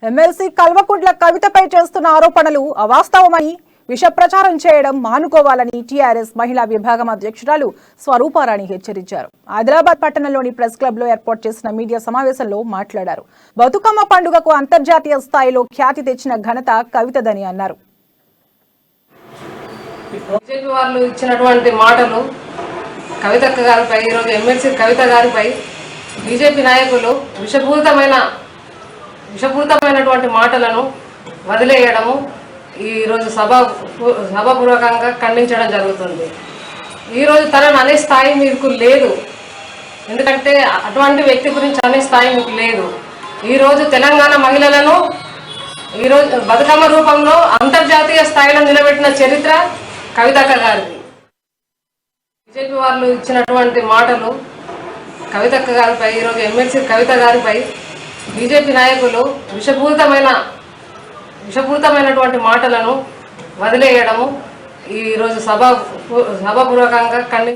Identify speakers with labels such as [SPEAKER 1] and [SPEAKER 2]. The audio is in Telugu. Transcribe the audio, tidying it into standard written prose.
[SPEAKER 1] ఎమ్మెల్సీ కల్వకుంట్ల కవితపై చేస్తున్న ఆరోపణలు అవాస్తవమని విష ప్రచారం చేయడం మానుకోవాలని టీఆర్ఎస్ మహిళా విభాగం అధ్యక్షురాలు స్వరూపారాణి హెచ్చరించారు. ఆదిలాబాద్ పట్టణంలోని ప్రెస్ క్లబ్ లో ఏర్పాటు చేసిన మీడియా సమావేశంలో మాట్లాడారు. బతుకమ్మ పండుగకు అంతర్జాతీయ స్థాయిలో ఖ్యాతి తెచ్చిన ఘనత కవితదని అన్నారు.
[SPEAKER 2] బీజేపీ వాళ్ళు ఇచ్చినటువంటి మాటలు కవితక్క గారిపై, ఈరోజు ఎమ్మెల్సీ కవిత గారిపై బీజేపీ నాయకులు విషపూరితమైనటువంటి మాటలను వదిలేయడము ఈరోజు సభాపూర్వకంగా ఖండించడం జరుగుతుంది. ఈరోజు తనను అనే స్థాయి మీకు లేదు, ఎందుకంటే అటువంటి వ్యక్తి గురించి అనే స్థాయి మీకు లేదు. ఈరోజు తెలంగాణ మహిళలను ఈరోజు బతుకమ్మ రూపంలో అంతర్జాతీయ స్థాయిలో నిలబెట్టిన చరిత్ర కవితక్క గారిది. బీజేపీ వాళ్ళు ఇచ్చినటువంటి మాటలు కవితక్క గారిపై, ఈరోజు ఎమ్మెల్సీ కవిత గారిపై బీజేపీ నాయకులు విషపూరితమైనటువంటి మాటలను వదిలేయడము ఈరోజు సభాపూర్వకంగా ఖండించారు.